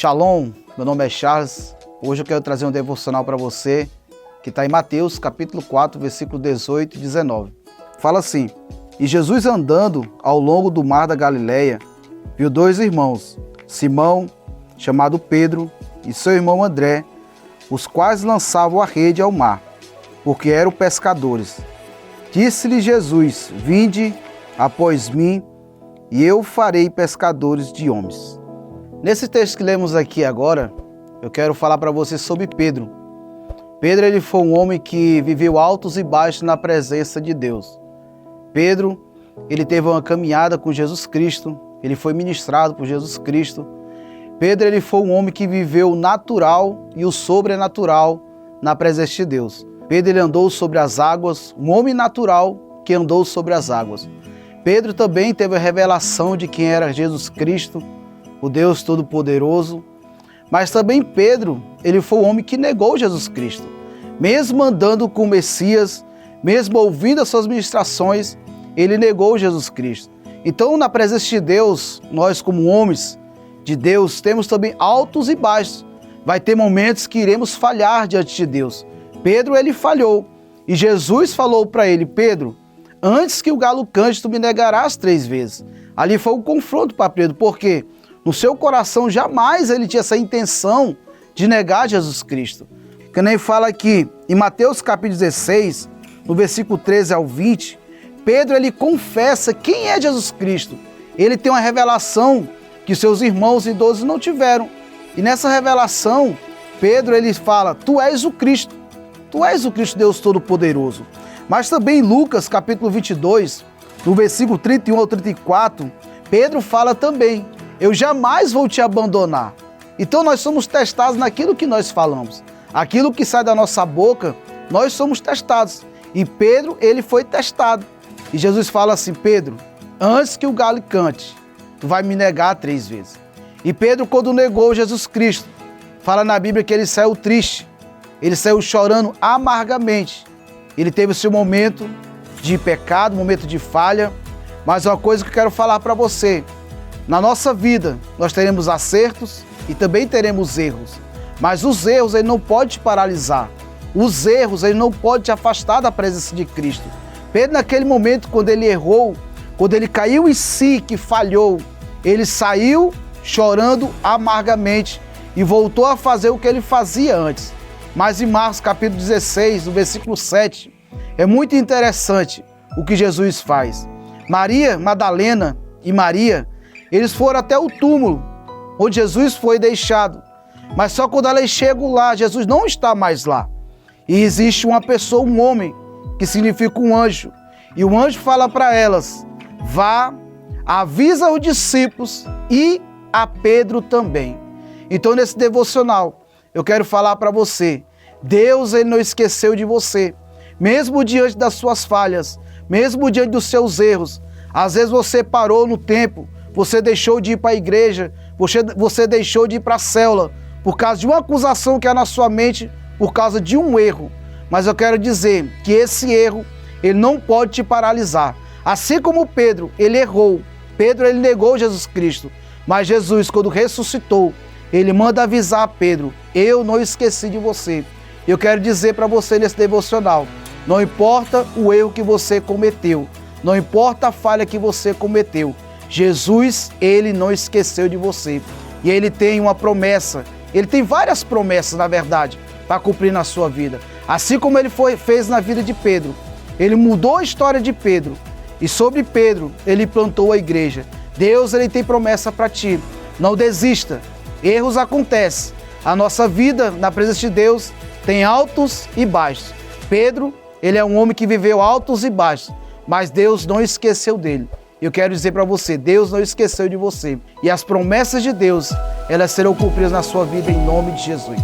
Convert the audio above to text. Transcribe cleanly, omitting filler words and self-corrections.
Shalom, meu nome é Charles. Hoje eu quero trazer um devocional para você que está em Mateus capítulo 4, versículo 18 e 19. Fala assim: E Jesus andando ao longo do mar da Galileia, viu dois irmãos, Simão, chamado Pedro, e seu irmão André, os quais lançavam a rede ao mar, porque eram pescadores. Disse-lhe Jesus: Vinde após mim, e eu farei pescadores de homens. Nesse texto que lemos aqui agora, eu quero falar para você sobre Pedro. Pedro, ele foi um homem que viveu altos e baixos na presença de Deus. Pedro, ele teve uma caminhada com Jesus Cristo, ele foi ministrado por Jesus Cristo. Pedro, ele foi um homem que viveu o natural e o sobrenatural na presença de Deus. Pedro, ele andou sobre as águas, um homem natural que andou sobre as águas. Pedro também teve a revelação de quem era Jesus Cristo, o Deus Todo-Poderoso. Mas também Pedro, ele foi um homem que negou Jesus Cristo. Mesmo andando com o Messias, mesmo ouvindo as suas ministrações, ele negou Jesus Cristo. Então, na presença de Deus, nós como homens de Deus, temos também altos e baixos. Vai ter momentos que iremos falhar diante de Deus. Pedro, ele falhou. E Jesus falou para ele: Pedro, antes que o galo cante, tu me negarás 3 vezes. Ali foi um confronto para Pedro, porque no seu coração jamais ele tinha essa intenção de negar Jesus Cristo. Que nem fala aqui em Mateus capítulo 16, no versículo 13 ao 20, Pedro, ele confessa quem é Jesus Cristo. Ele tem uma revelação que seus irmãos idosos não tiveram. E nessa revelação, Pedro, ele fala: Tu és o Cristo. Tu és o Cristo, Deus Todo-Poderoso. Mas também em Lucas capítulo 22, no versículo 31 ao 34, Pedro fala também: Eu jamais vou te abandonar. Então nós somos testados naquilo que nós falamos. Aquilo que sai da nossa boca, nós somos testados. E Pedro, ele foi testado. E Jesus fala assim: Pedro, antes que o galo cante, tu vai me negar 3 vezes. E Pedro, quando negou Jesus Cristo, fala na Bíblia que ele saiu triste. Ele saiu chorando amargamente. Ele teve o seu momento de pecado, momento de falha. Mas uma coisa que eu quero falar para você: na nossa vida, nós teremos acertos e também teremos erros. Mas os erros, ele não pode te paralisar. Os erros, ele não pode te afastar da presença de Cristo. Pedro, naquele momento, quando ele errou, quando ele caiu em si, que falhou, ele saiu chorando amargamente e voltou a fazer o que ele fazia antes. Mas em Marcos capítulo 16, no versículo 7, é muito interessante o que Jesus faz. Maria Madalena e Maria, eles foram até o túmulo onde Jesus foi deixado. Mas só quando elas chegam lá, Jesus não está mais lá. E existe uma pessoa, um homem, que significa um anjo. E o anjo fala para elas: vá, avisa os discípulos e a Pedro também. Então, nesse devocional, eu quero falar para você: Deus, ele não esqueceu de você. Mesmo diante das suas falhas, mesmo diante dos seus erros. Às vezes você parou no tempo, você deixou de ir para a igreja, você deixou de ir para a célula, por causa de uma acusação que há na sua mente, por causa de um erro. Mas eu quero dizer que esse erro, ele não pode te paralisar. Assim como Pedro, ele errou. Pedro, ele negou Jesus Cristo. Mas Jesus, quando ressuscitou, ele manda avisar a Pedro: eu não esqueci de você. Eu quero dizer para você nesse devocional: não importa o erro que você cometeu, não importa a falha que você cometeu, Jesus, ele não esqueceu de você. E ele tem uma promessa, ele tem várias promessas, na verdade, para cumprir na sua vida. Assim como ele fez na vida de Pedro, ele mudou a história de Pedro. E sobre Pedro, ele plantou a igreja. Deus, ele tem promessa para ti. Não desista. Erros acontecem. A nossa vida na presença de Deus tem altos e baixos. Pedro, ele é um homem que viveu altos e baixos, mas Deus não esqueceu dele. Eu quero dizer para você: Deus não esqueceu de você. E as promessas de Deus, elas serão cumpridas na sua vida em nome de Jesus.